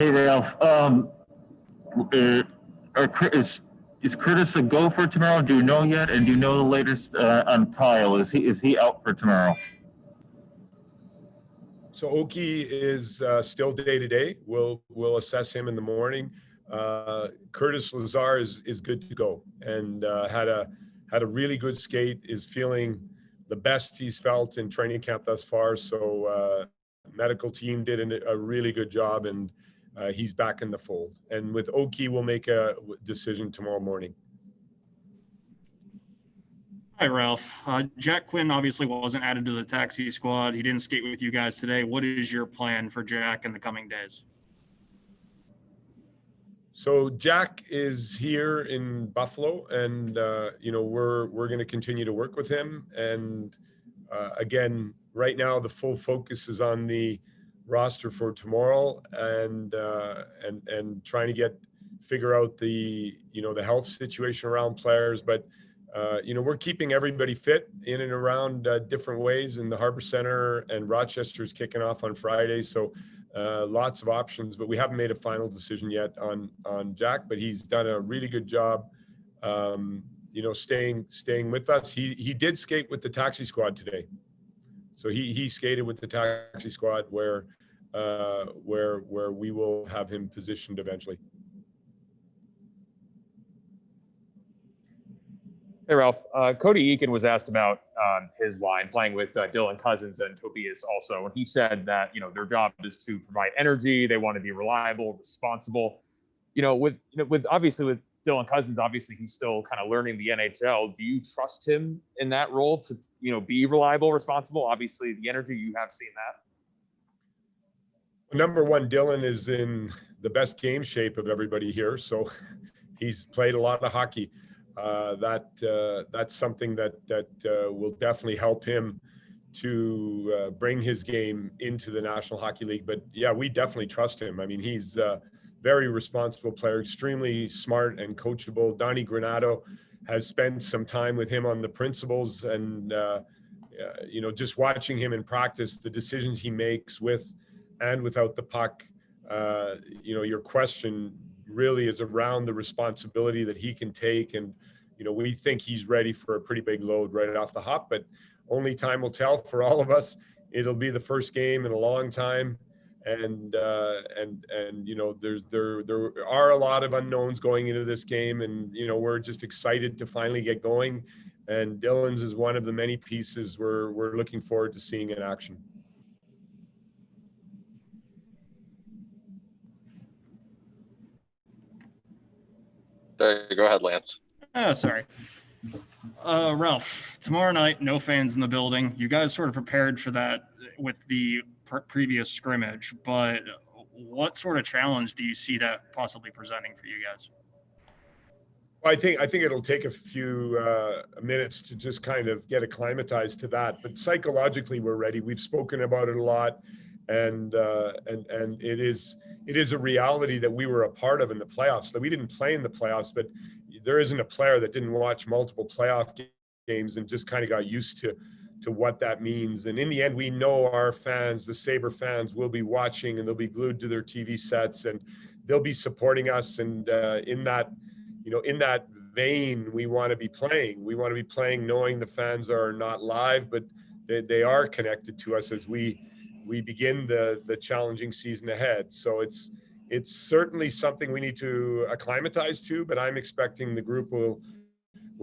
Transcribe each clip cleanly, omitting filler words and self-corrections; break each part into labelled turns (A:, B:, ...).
A: Hey Ralph, is Curtis a go for tomorrow? Do you know yet? And do you know the latest on Kyle? Is he out for tomorrow?
B: So Oki is still day to day. We'll assess him in the morning. Curtis Lazar is good to go and had a really good skate. Is feeling the best he's felt in training camp thus far. So medical team did a really good job, and he's back in the fold. And with Oki, we'll make a decision tomorrow morning.
C: Hi, Ralph. Jack Quinn obviously wasn't added to the taxi squad. He didn't skate with you guys today. What is your plan for Jack in the coming days?
B: So Jack is here in Buffalo, and we're going to continue to work with him. And again, right now the full focus is on the roster for tomorrow, and trying to figure out the health situation around players. But we're keeping everybody fit in and around different ways. In the Harbor Center and Rochester's kicking off on Friday, so lots of options. But we haven't made a final decision yet on Jack. But he's done a really good job, staying with us. He did skate with the taxi squad today, so he skated with the taxi squad where we will have him positioned eventually.
D: Hey, Ralph. Cody Eakin was asked about his line playing with Dylan Cozens and Tobias also. And he said that, their job is to provide energy. They want to be reliable, responsible. With Dylan Cozens, obviously he's still kind of learning the NHL. Do you trust him in that role to, be reliable, responsible? Obviously the energy, you have seen that.
B: Number one, Dylan is in the best game shape of everybody here. So he's played a lot of hockey. That's something that will definitely help him to bring his game into the National Hockey League. But yeah, we definitely trust him. I mean, he's a very responsible player, extremely smart and coachable. Donnie Granato has spent some time with him on the principles, and just watching him in practice, the decisions he makes with and without the puck. Your question really is around the responsibility that he can take. And, we think he's ready for a pretty big load right off the hop, but only time will tell for all of us. It'll be the first game in a long time. And there are a lot of unknowns going into this game, and, we're just excited to finally get going. And Dylan's is one of the many pieces we're looking forward to seeing in action.
E: Go ahead, Lance.
C: Sorry. Ralph, tomorrow night, no fans in the building. You guys sort of prepared for that with the previous scrimmage, but what sort of challenge do you see that possibly presenting for you guys?
B: Well, I think it'll take a few minutes to just kind of get acclimatized to that. But psychologically, we're ready. We've spoken about it a lot, and it is a reality that we were a part of in the playoffs. That we didn't play in the playoffs, but there isn't a player that didn't watch multiple playoff games and just kind of got used to what that means. And in the end, we know our fans, the Sabre fans, will be watching, and they'll be glued to their TV sets, and they'll be supporting us. And in that vein, we want to be playing. We want to be playing knowing the fans are not live, but they are connected to us as we begin the challenging season ahead. So it's certainly something we need to acclimatize to, but I'm expecting the group will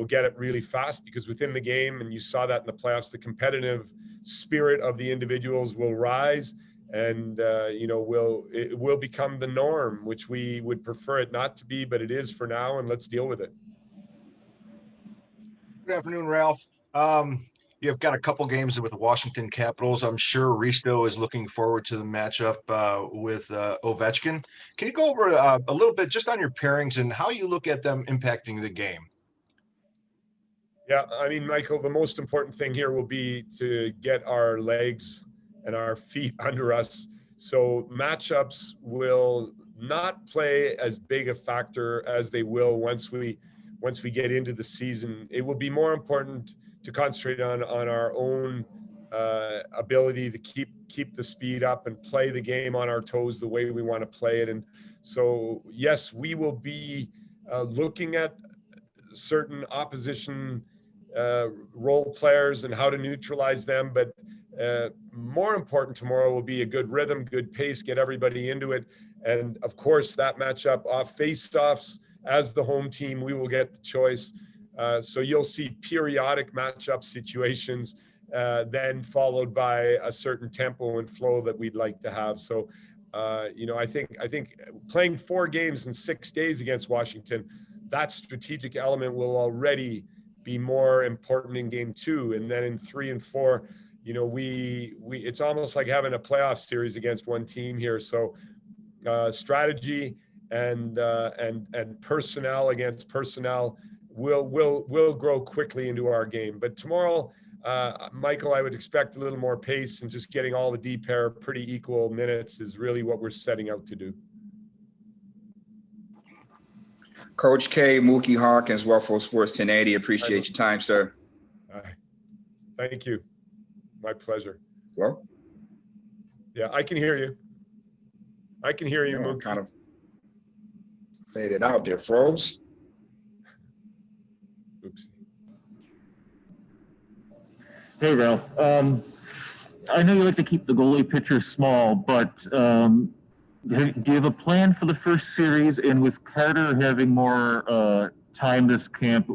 B: get it really fast, because within the game, and you saw that in the playoffs, the competitive spirit of the individuals will rise, and it will become the norm, which we would prefer it not to be, but it is for now, and let's deal with it.
F: Good afternoon, Ralph. You've got a couple games with the Washington Capitals. I'm sure Risto is looking forward to the matchup with Ovechkin. Can you go over a little bit just on your pairings and how you look at them impacting the game?
B: Yeah, I mean, Michael, the most important thing here will be to get our legs and our feet under us. So matchups will not play as big a factor as they will once we get into the season. It will be more important to concentrate on our own ability to keep the speed up and play the game on our toes the way we want to play it. And so, yes, we will be looking at certain opposition role players and how to neutralize them. But more important tomorrow will be a good rhythm, good pace, get everybody into it. And of course, that matchup off face-offs, as the home team, we will get the choice. So you'll see periodic matchup situations, then followed by a certain tempo and flow that we'd like to have. So, I think playing 4 games in 6 days against Washington, that strategic element will already be more important in game 2. And then in 3 and 4, it's almost like having a playoff series against one team here. So strategy and personnel against personnel will grow quickly into our game. But tomorrow, Michael, I would expect a little more pace, and just getting all the D pair pretty equal minutes is really what we're setting out to do.
G: Coach K, Mookie Hawkins, Waffle Sports 1080. Appreciate your time, sir.
B: Thank you. My pleasure.
G: Hello?
B: Yeah, I can hear you. I can hear you,
G: Yeah,
B: Mookie.
G: kind of faded out there, froze.
B: Oops.
A: Hey, Ralph. I know you like to keep the goalie picture small, but do you have a plan for the first series? And with Carter having more time this camp,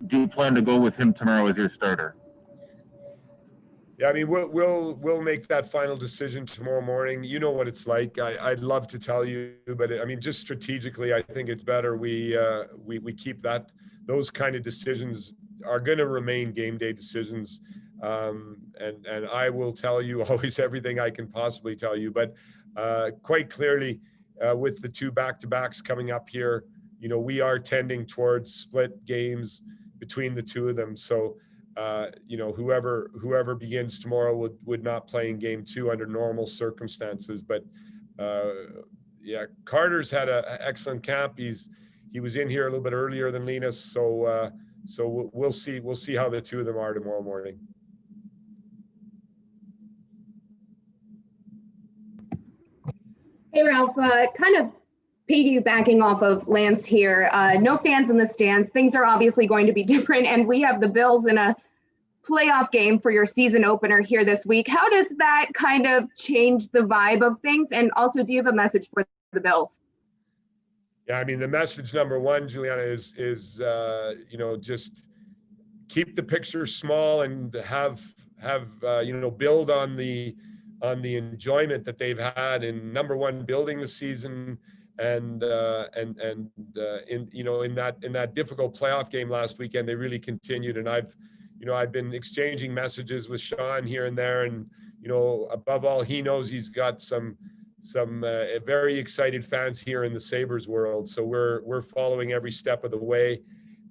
A: do you plan to go with him tomorrow as your starter?
B: Yeah, I mean, we'll make that final decision tomorrow morning. You know what it's like. I'd love to tell you, but I mean, just strategically, I think it's better we keep that. Those kind of decisions are going to remain game day decisions, and I will tell you always everything I can possibly tell you. But quite clearly, with the 2 back-to-backs coming up here, we are tending towards split games between the 2 of them. So. Whoever begins tomorrow would not play in game 2 under normal circumstances. But yeah, Carter's had an excellent camp. He was in here a little bit earlier than Linus, so we'll see how the 2 of them are tomorrow morning.
H: Hey Ralph, kind of piggybacking off of Lance here, no fans in the stands. Things are obviously going to be different, and we have the Bills in a playoff game for your season opener here this week. How does that kind of change the vibe of things? And also, do you have a message for the Bills?
B: Yeah, I mean, the message number one, Juliana, is just keep the picture small and have build on the enjoyment that they've had in, number one, building the season, and in that difficult playoff game last weekend, they really continued. And I've been exchanging messages with Sean here and there, and above all, he knows he's got some very excited fans here in the Sabres world. So we're following every step of the way,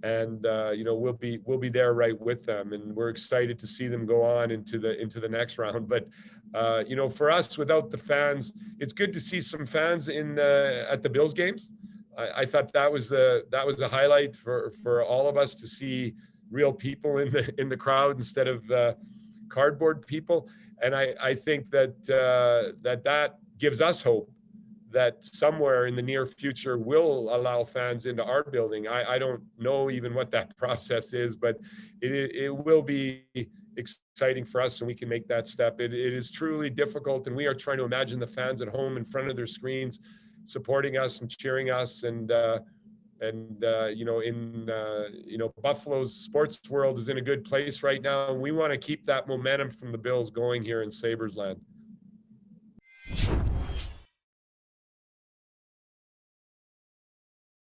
B: and we'll be there right with them, and we're excited to see them go on into the next round. But for us, without the fans, it's good to see some fans at the Bills games. I thought that was a highlight for all of us to see real people in the crowd instead of cardboard people. And I think that gives us hope that somewhere in the near future we'll allow fans into our building. I don't know even what that process is, but it will be exciting for us, and we can make that step. It is truly difficult, and we are trying to imagine the fans at home in front of their screens supporting us and cheering us, and Buffalo's sports world is in a good place right now, and we want to keep that momentum from the Bills going here in Sabres land.